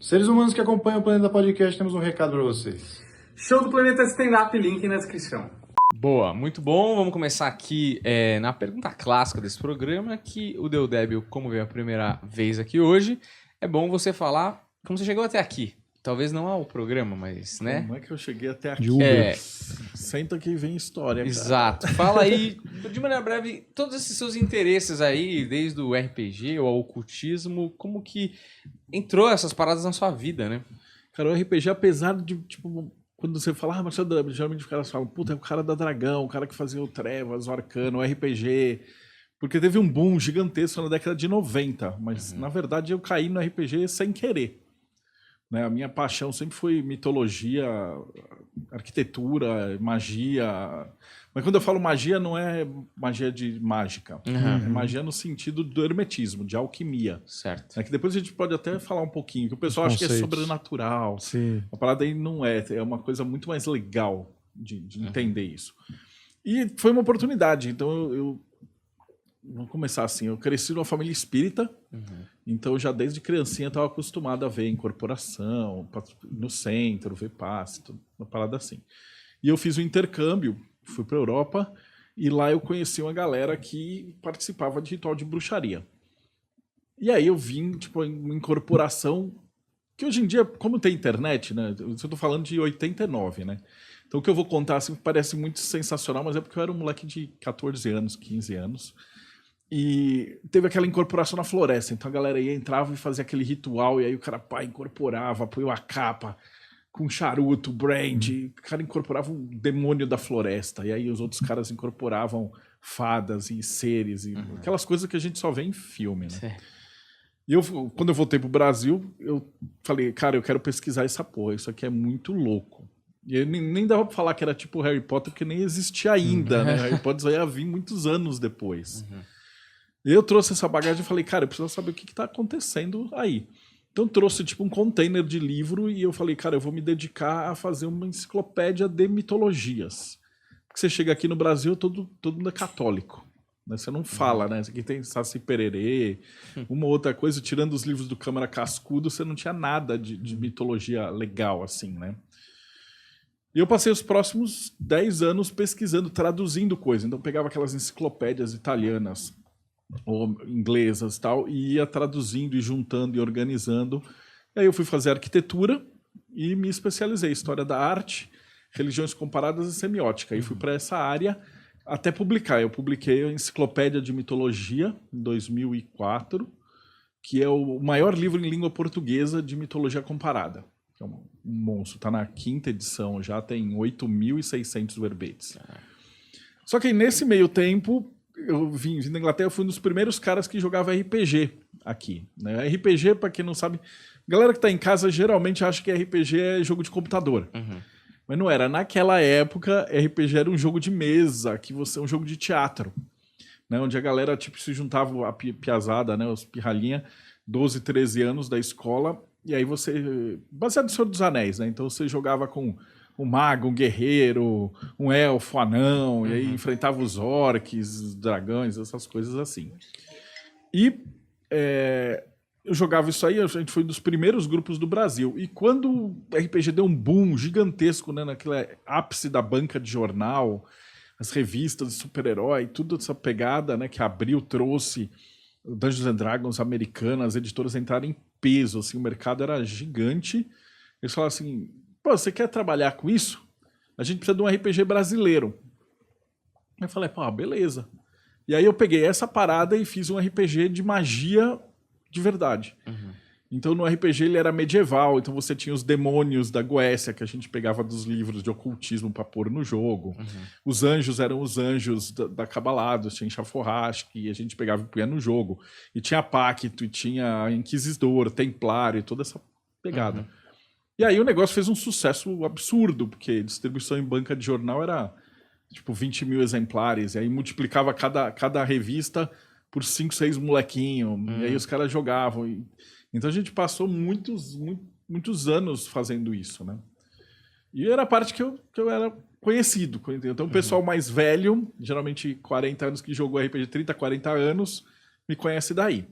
Seres humanos que acompanham o Planeta Podcast, temos um recado para vocês. Show do Planeta Stand-Up, link na descrição. Boa, muito bom. Vamos começar aqui na pergunta clássica desse programa, que o Deodébio, como veio a primeira vez aqui hoje, é bom você falar como você chegou até aqui. Talvez não ao programa, mas, né? Como é que eu cheguei até aqui? De Uber. Senta que vem história, cara. Exato. Fala aí, de maneira breve, todos esses seus interesses aí, desde o RPG ao ocultismo, como que entrou essas paradas na sua vida, né? Cara, o RPG, apesar de, tipo, quando você fala, Marcelo Dragão, geralmente os caras falam, puta, é o cara da Dragão, o cara que fazia o Trevas, o Arcano, o RPG. Porque teve um boom gigantesco na década de 90, mas na verdade eu caí no RPG sem querer. Né? A minha paixão sempre foi mitologia, arquitetura, magia. Mas quando eu falo magia, não é magia de mágica. É magia no sentido do hermetismo, de alquimia. Certo. É que depois a gente pode até falar um pouquinho, que o pessoal acha que é sobrenatural. Sim. A parada aí não é, é uma coisa muito mais legal de entender isso. E foi uma oportunidade, então eu vamos começar assim, eu cresci numa família espírita, então já desde criancinha estava acostumado a ver incorporação, no centro, ver passe, uma parada assim. E eu fiz um intercâmbio, fui para a Europa, e lá eu conheci uma galera que participava de ritual de bruxaria. E aí eu vim, tipo, uma incorporação, que hoje em dia, como tem internet, né, eu estou falando de 89, né, então o que eu vou contar assim, parece muito sensacional, mas é porque eu era um moleque de 14 anos, 15 anos, e teve aquela incorporação na floresta, então a galera ia, entrava e fazia aquele ritual, e aí o cara incorporava, põe a capa com charuto, brand, o cara incorporava um demônio da floresta, e aí os outros caras incorporavam fadas e seres, e aquelas coisas que a gente só vê em filme, né? E quando eu voltei pro Brasil, eu falei, cara, eu quero pesquisar essa porra, isso aqui é muito louco. E aí nem dava pra falar que era tipo Harry Potter, porque nem existia ainda, né? Harry Potter ia vir muitos anos depois. E eu trouxe essa bagagem e falei, cara, eu preciso saber o que tá acontecendo aí. Então eu trouxe tipo um container de livro e eu falei, cara, eu vou me dedicar a fazer uma enciclopédia de mitologias. Porque você chega aqui no Brasil, todo mundo é católico. Né? Você não fala, né? Aqui tem Saci Pererê, uma outra coisa, tirando os livros do Câmara Cascudo, você não tinha nada de mitologia legal, assim, né? E eu passei os próximos 10 anos pesquisando, traduzindo coisa. Então eu pegava aquelas enciclopédias italianas, ou inglesas e tal, e ia traduzindo e juntando e organizando. E aí eu fui fazer arquitetura e me especializei em história da arte, religiões comparadas e semiótica. E fui para essa área até publicar. Eu publiquei a Enciclopédia de Mitologia em 2004, que é o maior livro em língua portuguesa de mitologia comparada. Que é um monstro, está na 5ª edição, já tem 8.600 verbetes. Só que nesse meio tempo, eu vim da Inglaterra, eu fui um dos primeiros caras que jogava RPG aqui. Né? RPG, para quem não sabe, galera que tá em casa geralmente acha que RPG é jogo de computador. Mas não era. Naquela época, RPG era um jogo de mesa, um jogo de teatro. Né? Onde a galera tipo, se juntava, a piazada, né? Os pirralhinha, 12, 13 anos da escola, e aí você... Baseado no Senhor dos Anéis, né? Então você jogava com um mago, um guerreiro, um elfo, anão, e aí enfrentava os orques, os dragões, essas coisas assim. E eu jogava isso aí, a gente foi um dos primeiros grupos do Brasil. E quando o RPG deu um boom gigantesco, né, naquele ápice da banca de jornal, as revistas de super-herói, tudo essa pegada, né, que Abril trouxe, o Dungeons and Dragons americanas, as editoras entraram em peso, assim, o mercado era gigante. Eles falaram assim, pô, você quer trabalhar com isso? A gente precisa de um RPG brasileiro. Eu falei, pô, beleza. E aí eu peguei essa parada e fiz um RPG de magia de verdade. Então no RPG ele era medieval, então você tinha os demônios da Goécia, que a gente pegava dos livros de ocultismo para pôr no jogo. Os anjos eram os anjos da Kabbalah, tinha Shaforrash, que a gente pegava e punha no jogo. E tinha Pacto, e tinha Inquisidor, Templário, toda essa pegada. E aí o negócio fez um sucesso absurdo, porque distribuição em banca de jornal era tipo 20 mil exemplares, e aí multiplicava cada revista por 5, 6 molequinhos, e aí os caras jogavam. Então a gente passou muitos anos fazendo isso, né? E era a parte que eu era conhecido. Então o pessoal mais velho, geralmente 40 anos que jogou RPG, 30, 40 anos, me conhece daí.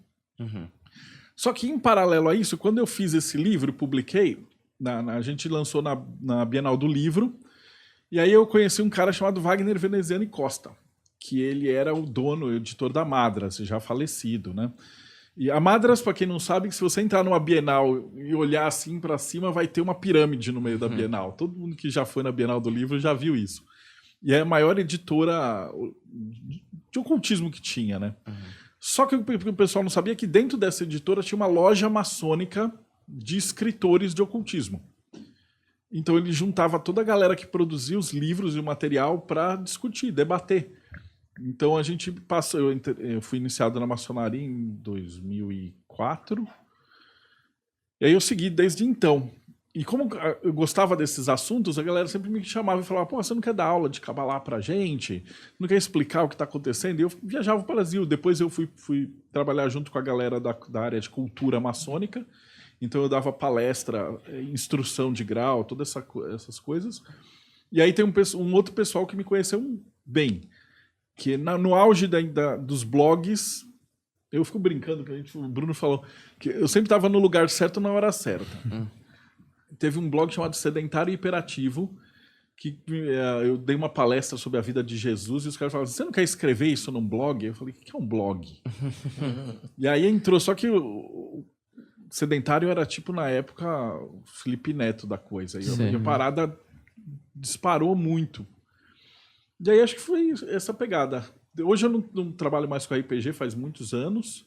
Só que, em paralelo a isso, quando eu fiz esse livro, publiquei, a gente lançou na Bienal do Livro, e aí eu conheci um cara chamado Wagner Veneziani Costa, que ele era o dono, o editor da Madras, já falecido, né? E a Madras, para quem não sabe, se você entrar numa Bienal e olhar assim para cima, vai ter uma pirâmide no meio da Bienal. Todo mundo que já foi na Bienal do Livro já viu isso. E é a maior editora de ocultismo que tinha, né? Só que o pessoal não sabia que dentro dessa editora tinha uma loja maçônica de escritores de ocultismo. Então ele juntava toda a galera que produzia os livros e o material para discutir, debater. Então a gente passou, eu fui iniciado na maçonaria em 2004, e aí eu segui desde então. E como eu gostava desses assuntos, a galera sempre me chamava e falava: pô, você não quer dar aula de Cabalá pra gente? Não quer explicar o que está acontecendo? E eu viajava para o Brasil. Depois eu fui trabalhar junto com a galera da área de cultura maçônica. Então eu dava palestra, instrução de grau, todas essas coisas. E aí tem um outro pessoal que me conheceu bem, que no auge dos blogs, eu fico brincando, que o Bruno falou, que eu sempre estava no lugar certo na hora certa. Teve um blog chamado Sedentário e Hiperativo, que eu dei uma palestra sobre a vida de Jesus, e os caras falavam: você não quer escrever isso num blog? Eu falei: o que é um blog? E aí entrou, só que o Sedentário era tipo, na época, o Felipe Neto da coisa, e a parada disparou muito. E aí acho que foi essa pegada. Hoje eu não trabalho mais com RPG, faz muitos anos.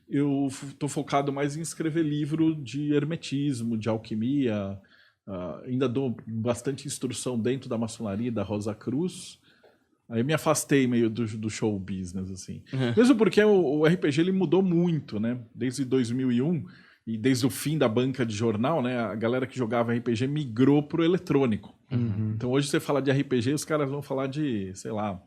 Eu estou focado mais em escrever livro de hermetismo, de alquimia. Ainda dou bastante instrução dentro da maçonaria, da Rosa Cruz. Aí me afastei meio do show business, assim. Mesmo porque o RPG ele mudou muito, né? Desde 2001 e desde o fim da banca de jornal, né? A galera que jogava RPG migrou pro eletrônico. Então hoje você fala de RPG, os caras vão falar de, sei lá,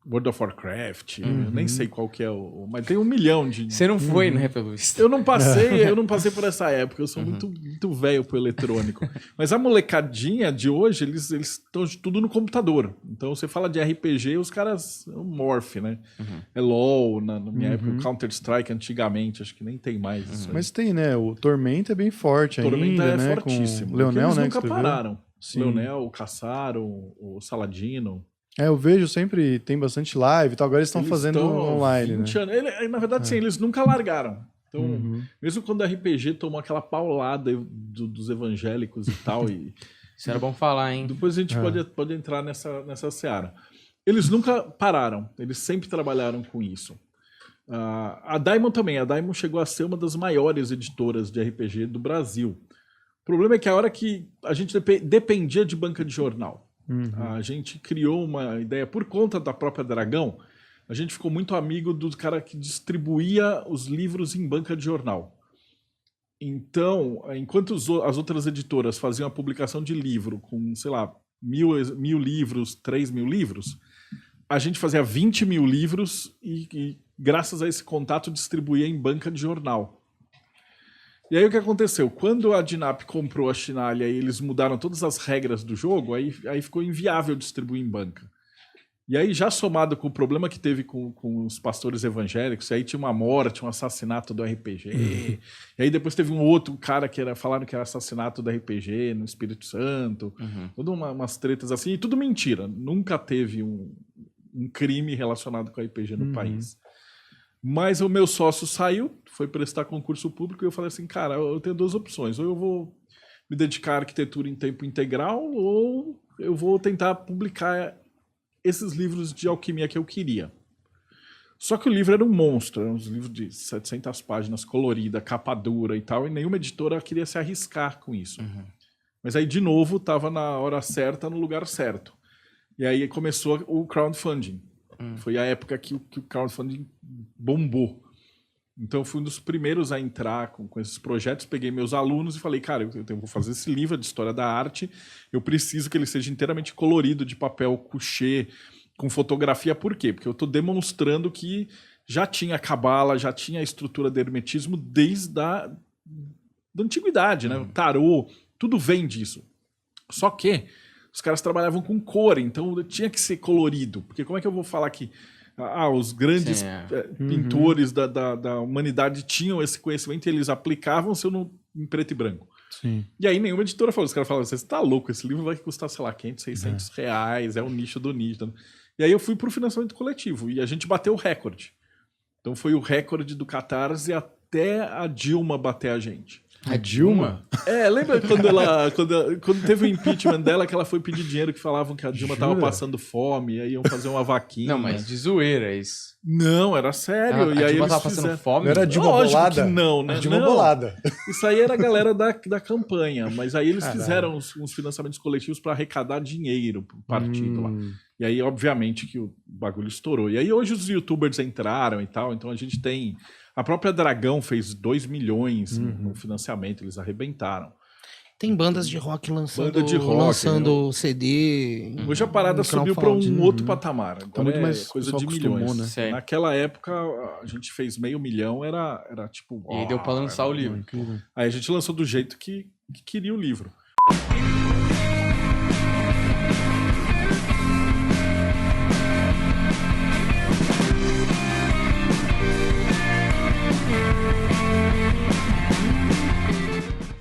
World of Warcraft, eu nem sei qual que é mas tem 1 milhão de... Você não foi, né, pelo visto? Eu não passei por essa época, eu sou muito velho pro eletrônico. Mas a molecadinha de hoje, eles estão tudo no computador. Então você fala de RPG, os caras é um morph, né? É LOL, na minha época, o Counter-Strike antigamente, acho que nem tem mais isso. Mas tem, né? O Tormenta é bem forte ainda, Tormenta é né? fortíssimo. Com Leonel, eles né? nunca que escreveu. pararam. Sim. Leonel, Caçaro, o Saladino. Eu vejo sempre, tem bastante live e tal. Agora eles estão fazendo online, 20 né? anos. Na verdade, sim, eles nunca largaram. Então, mesmo quando o RPG tomou aquela paulada dos evangélicos e tal, Isso era bom falar, hein? depois a gente pode entrar nessa seara. Eles nunca pararam, eles sempre trabalharam com isso. A Daimon também. A Daimon chegou a ser uma das maiores editoras de RPG do Brasil. O problema é que a hora que a gente dependia de banca de jornal, a gente criou uma ideia por conta da própria Dragão. A gente ficou muito amigo do cara que distribuía os livros em banca de jornal. Então, enquanto as outras editoras faziam a publicação de livro com, sei lá, 1.000 livros, 3.000 livros, a gente fazia 20.000 livros e, graças a esse contato, distribuía em banca de jornal. E aí o que aconteceu? Quando a Dinap comprou a Chinalha e eles mudaram todas as regras do jogo, aí ficou inviável distribuir em banca. E aí, já somado com o problema que teve com os pastores evangélicos, aí tinha uma morte, um assassinato do RPG, e aí depois teve um outro cara falaram que era assassinato do RPG no Espírito Santo, todas umas tretas assim, e tudo mentira. Nunca teve um crime relacionado com RPG no país. Mas o meu sócio saiu, foi prestar concurso público, e eu falei assim: cara, eu tenho 2 opções. Ou eu vou me dedicar à arquitetura em tempo integral, ou eu vou tentar publicar esses livros de alquimia que eu queria. Só que o livro era um monstro, era um livro de 700 páginas, colorida, capa dura e tal, e nenhuma editora queria se arriscar com isso. Mas aí, de novo, estava na hora certa, no lugar certo. E aí começou o crowdfunding. Foi a época que o crowdfunding bombou. Então eu fui um dos primeiros a entrar com esses projetos, peguei meus alunos e falei: cara, eu vou fazer esse livro de história da arte, eu preciso que ele seja inteiramente colorido, de papel couché, com fotografia. Por quê? Porque eu estou demonstrando que já tinha cabala, já tinha a estrutura do hermetismo desde da antiguidade, né? O tarô, tudo vem disso. Só que os caras trabalhavam com cor, então tinha que ser colorido. Porque como é que eu vou falar que Os grandes Sim, pintores da humanidade tinham esse conhecimento e eles aplicavam em preto e branco. Sim. E aí nenhuma editora falou, os caras falaram, você tá louco, esse livro vai custar, sei lá, 500, 600 reais, é o nicho do nicho. E aí eu fui pro financiamento coletivo e a gente bateu o recorde. Então foi o recorde do Catarse até a Dilma bater a gente. A Dilma? Lembra quando teve o impeachment dela, que ela foi pedir dinheiro, que falavam que a Dilma tava passando fome, e aí iam fazer uma vaquinha. Não, mas de zoeira isso. Não, era sério. A e aí Dilma eles tava passando fome? Não era a Dilma Lógico bolada? que não, né? A Dilma Não. bolada. Isso aí era a galera da campanha, mas aí eles fizeram uns financiamentos coletivos para arrecadar dinheiro pro partido lá. E aí, obviamente, que o bagulho estourou. E aí hoje os youtubers entraram e tal, então a gente tem... A própria Dragão fez 2 milhões no financiamento, eles arrebentaram. Tem bandas de rock lançando, Banda de rock, CD. Hoje a parada subiu para um outro patamar. Agora muito mais coisa pessoal de acostumou, milhões. né? Sei. Naquela época, a gente fez 500 mil, era tipo... E aí deu pra lançar o livro. Incrível. Aí a gente lançou do jeito que queria o livro.